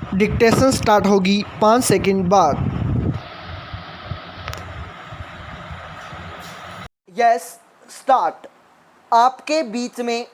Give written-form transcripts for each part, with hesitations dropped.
Dictation start होगी 5 second बाद। Yes start. आपके बीच में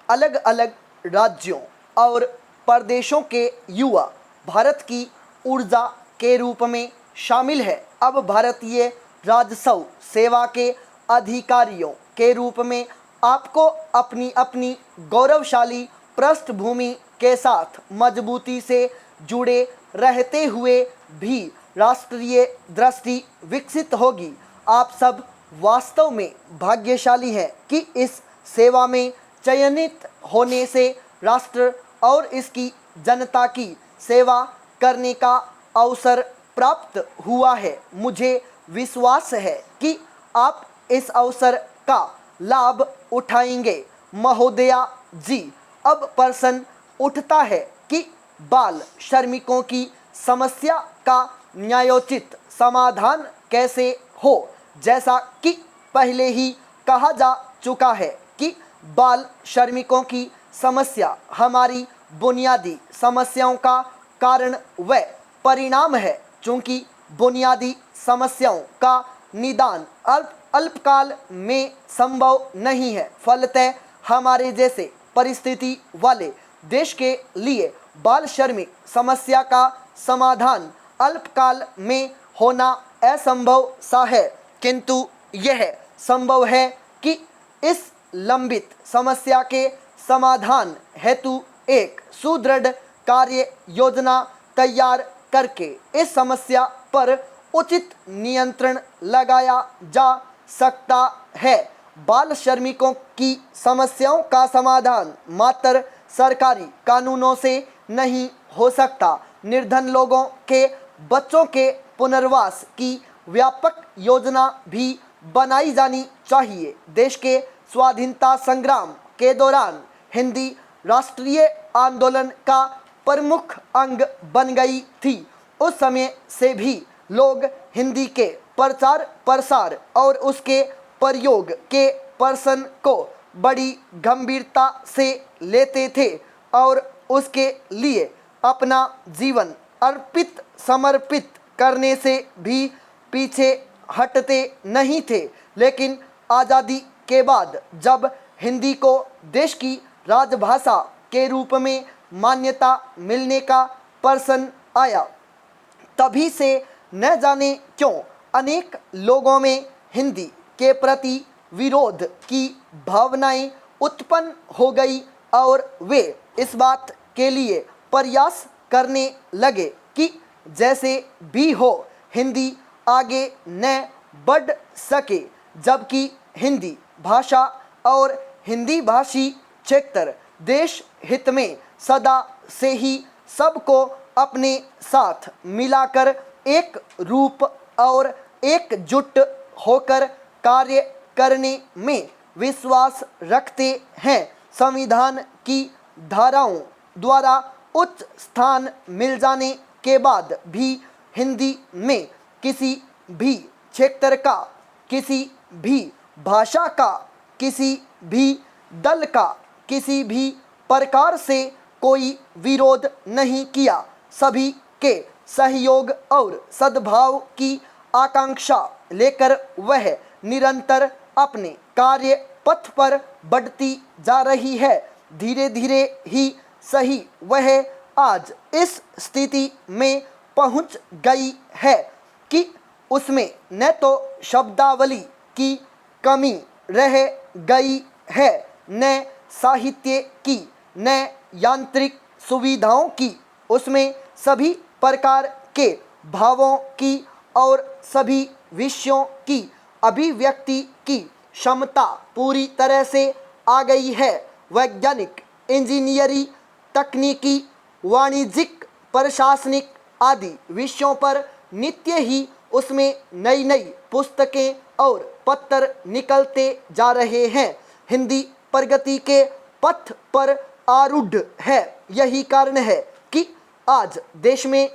अलग अलग राज्यों और प्रदेशों के युवा भारत की ऊर्जा के रूप में शामिल है। अब भारतीय राजस्व सेवा के अधिकारियों के रूप में आपको अपनी अपनी गौरवशाली पृष्ठभूमि के साथ मजबूती से जुड़े रहते हुए भी राष्ट्रीय दृष्टि विकसित होगी। आप सब वास्तव में भाग्यशाली हैं कि इस सेवा में चयनित होने से राष्ट्र और इसकी जनता की सेवा करने का अवसर प्राप्त हुआ है। मुझे विश्वास है कि आप इस अवसर का लाभ उठाएंगे। महोदया जी, अब प्रश्न उठता है कि बाल श्रमिकों की समस्या का न्यायोचित समाधान कैसे हो। जैसा कि पहले ही कहा जा चुका है कि बाल श्रमिकों की समस्या हमारी बुनियादी समस्याओं का कारण व परिणाम है। चूँकि बुनियादी समस्याओं का निदान अल्पकाल में संभव नहीं है, फलतः हमारे जैसे परिस्थिति वाले देश के लिए बाल श्रमिक समस्या का समाधान अल्पकाल में होना असंभव सा है, किंतु यह संभव है कि इस लंबित समस्या के समाधान हेतु एक सुदृढ़ कार्य योजना तैयार करके इस समस्या पर उचित नियंत्रण लगाया जा सकता है। बाल श्रमिकों की समस्याओं का समाधान मात्र सरकारी कानूनों से नहीं हो सकता। निर्धन लोगों के बच्चों के पुनर्वास की व्यापक योजना भी बनाई जानी चाहिए। देश के स्वाधीनता संग्राम के दौरान हिंदी राष्ट्रीय आंदोलन का प्रमुख अंग बन गई थी। उस समय से भी लोग हिंदी के प्रचार प्रसार और उसके प्रयोग के प्रश्न को बड़ी गंभीरता से लेते थे और उसके लिए अपना जीवन अर्पित समर्पित करने से भी पीछे हटते नहीं थे। लेकिन आज़ादी के बाद जब हिंदी को देश की राजभाषा के रूप में मान्यता मिलने का प्रश्न आया, तभी से न जाने क्यों अनेक लोगों में हिंदी के प्रति विरोध की भावनाएं उत्पन्न हो गई और वे इस बात के लिए प्रयास करने लगे कि जैसे भी हो हिंदी आगे न बढ़ सके, जबकि हिंदी भाषा और हिंदी भाषी क्षेत्र देश हित में सदा से ही सबको अपने साथ मिलाकर एक रूप और एकजुट होकर कार्य करने में विश्वास रखते हैं। संविधान की धाराओं द्वारा उच्च स्थान मिल जाने के बाद भी हिंदी में किसी भी क्षेत्र का, किसी भी भाषा का, किसी भी दल का किसी भी प्रकार से कोई विरोध नहीं किया। सभी के सहयोग और सद्भाव की आकांक्षा लेकर वह निरंतर अपने कार्य पथ पर बढ़ती जा रही है। धीरे धीरे ही सही वह आज इस स्थिति में पहुंच गई है कि उसमें न तो शब्दावली की कमी रह गई है, न साहित्य की, न यांत्रिक सुविधाओं की। उसमें सभी प्रकार के भावों की और सभी विषयों की अभिव्यक्ति की क्षमता पूरी तरह से आ गई है। वैज्ञानिक, इंजीनियरी, तकनीकी, वाणिज्यिक, प्रशासनिक आदि विषयों पर नित्य ही उसमें नई नई पुस्तकें और पत्र निकलते जा रहे हैं। हिंदी प्रगति के पथ पर आरूढ़ है। यही कारण है कि आज देश में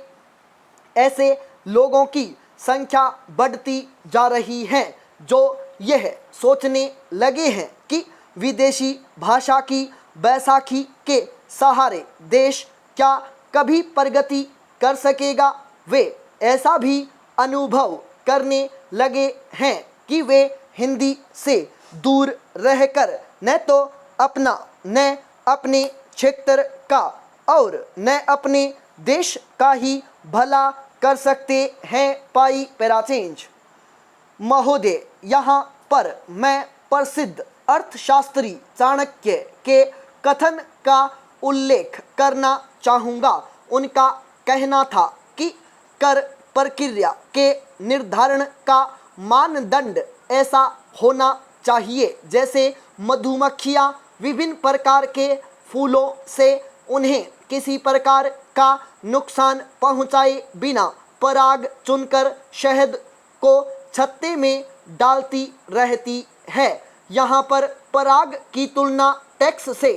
ऐसे लोगों की संख्या बढ़ती जा रही है जो यह सोचने लगे हैं कि विदेशी भाषा की बैसाखी के सहारे देश क्या कभी प्रगति कर सकेगा। वे ऐसा भी अनुभव करने लगे हैं कि वे हिंदी से दूर रहकर न तो न अपने क्षेत्र का और न अपने देश का ही भला कर सकते हैं। पाई पैराचेंज महोदय, यहाँ पर मैं प्रसिद्ध अर्थशास्त्री चाणक्य के कथन का उल्लेख करना चाहूँगा। उनका कहना था कि कर प्रक्रिया के निर्धारण का मानदंड ऐसा होना चाहिए जैसे मधुमक्खियाँ विभिन्न प्रकार के फूलों से उन्हें किसी प्रकार का नुकसान पहुँचाए बिना पराग चुनकर शहद को छत्ते में डालती रहती है। यहाँ पर पराग की तुलना टैक्स से,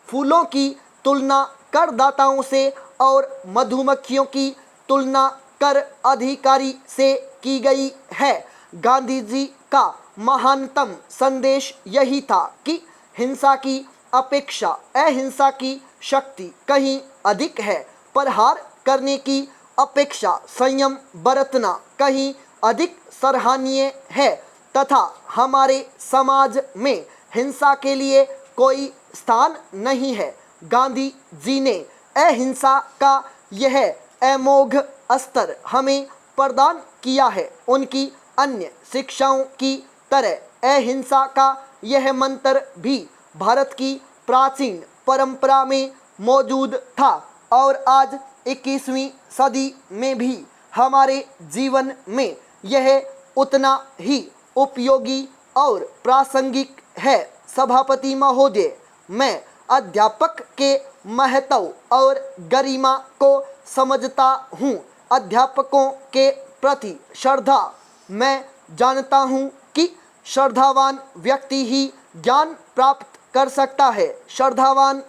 फूलों की तुलना करदाताओं से और मधुमक्खियों की तुलना कर अधिकारी से की गई है। गांधी जी का महानतम संदेश यही था कि हिंसा की अपेक्षा अहिंसा की शक्ति कहीं अधिक है। प्रहार करने की अपेक्षा संयम बरतना कहीं अधिक सराहनीय है तथा हमारे समाज में हिंसा के लिए कोई स्थान नहीं है। गांधी जी ने अहिंसा का यह अमोघ स्तर हमें प्रदान किया है। उनकी अन्य शिक्षाओं की तरह अहिंसा का यह मंत्र भी भारत की प्राचीन परंपरा में मौजूद था और आज 21वीं सदी में भी हमारे जीवन में यह उतना ही उपयोगी और प्रासंगिक है। सभापति महोदय, मैं अध्यापक के महत्व और गरिमा को समझता हूँ। अध्यापकों के प्रति श्रद्धा। मैं जानता हूँ कि श्रद्धावान व्यक्ति ही ज्ञान प्राप्त कर सकता है। श्रद्धावान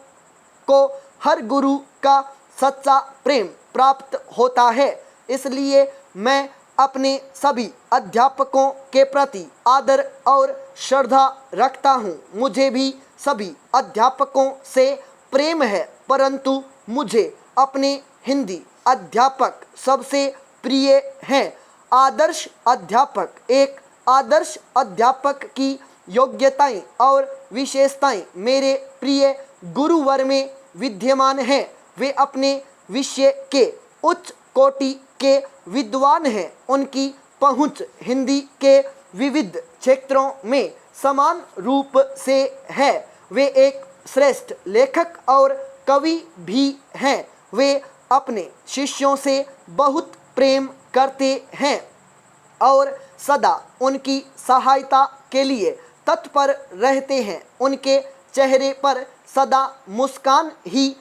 को हर गुरु का सच्चा प्रेम प्राप्त होता है। इसलिए मैं अपने सभी अध्यापकों के प्रति आदर और श्रद्धा रखता हूँ। मुझे भी सभी अध्यापकों से प्रेम है, परंतु मुझे अपने हिंदी अध्यापक सबसे प्रिय हैं। आदर्श अध्यापक। एक आदर्श अध्यापक की योग्यताएं और विशेषताएं मेरे प्रिय गुरुवर में विद्यमान हैं। वे अपने विषय के उच्च कोटि के विद्वान हैं। उनकी पहुंच हिंदी के विविध क्षेत्रों में समान रूप से है। वे एक श्रेष्ठ लेखक और कवि भी हैं। वे अपने शिष्यों से बहुत प्रेम करते हैं और सदा उनकी सहायता के लिए तत्पर रहते हैं। उनके चेहरे पर सदा मुस्कान ही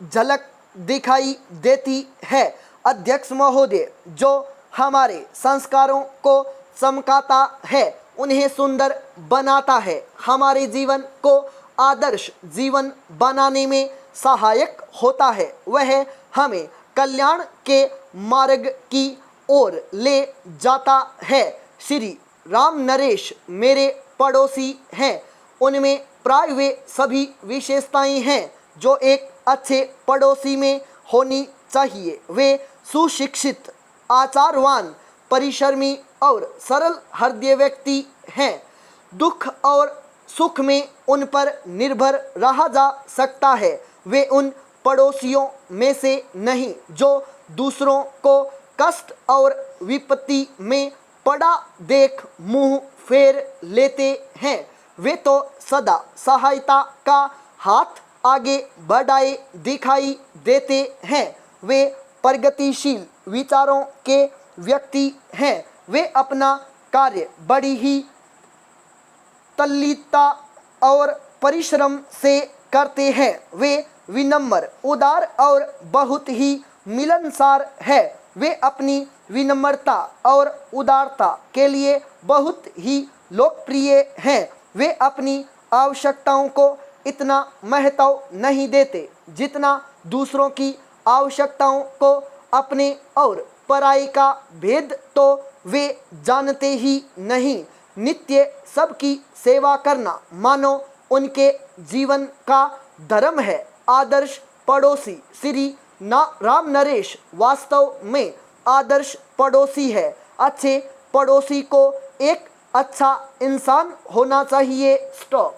झलक दिखाई देती है। अध्यक्ष महोदय, जो हमारे संस्कारों को चमकाता है, उन्हें सुंदर बनाता है, हमारे जीवन को आदर्श जीवन बनाने में सहायक होता है, वह हमें कल्याण के मार्ग की ओर ले जाता है। श्री राम नरेश मेरे पड़ोसी हैं। उनमें प्राय वे सभी विशेषताएं हैं जो एक अच्छे पड़ोसी में होनी चाहिए। वे सुशिक्षित, आचारवान, परिश्रमी और सरल हृदय व्यक्ति हैं। दुख और सुख में उन पर निर्भर रहा जा सकता है। वे उन पड़ोसियों में से नहीं जो दूसरों को कष्ट और विपत्ति में पड़ा देख मुंह फेर लेते हैं। वे तो सदा सहायता का हाथ आगे बढ़ाए दिखाई देते हैं। वे प्रगतिशील विचारों के व्यक्ति हैं। वे अपना कार्य बड़ी ही तल्लीनता और परिश्रम से करते हैं। वे विनम्र, उदार और बहुत ही मिलनसार है। वे अपनी विनम्रता और उदारता के लिए बहुत ही लोकप्रिय हैं। वे अपनी आवश्यकताओं को इतना महत्व नहीं देते जितना दूसरों की आवश्यकताओं को अपने और पराई का भेद तो वे जानते ही नहीं। नित्य सबकी सेवा करना मानो उनके जीवन का धर्म है। आदर्श पड़ोसी श्री राम नरेश वास्तव में आदर्श पड़ोसी है। अच्छे पड़ोसी को एक अच्छा इंसान होना चाहिए। स्टॉप।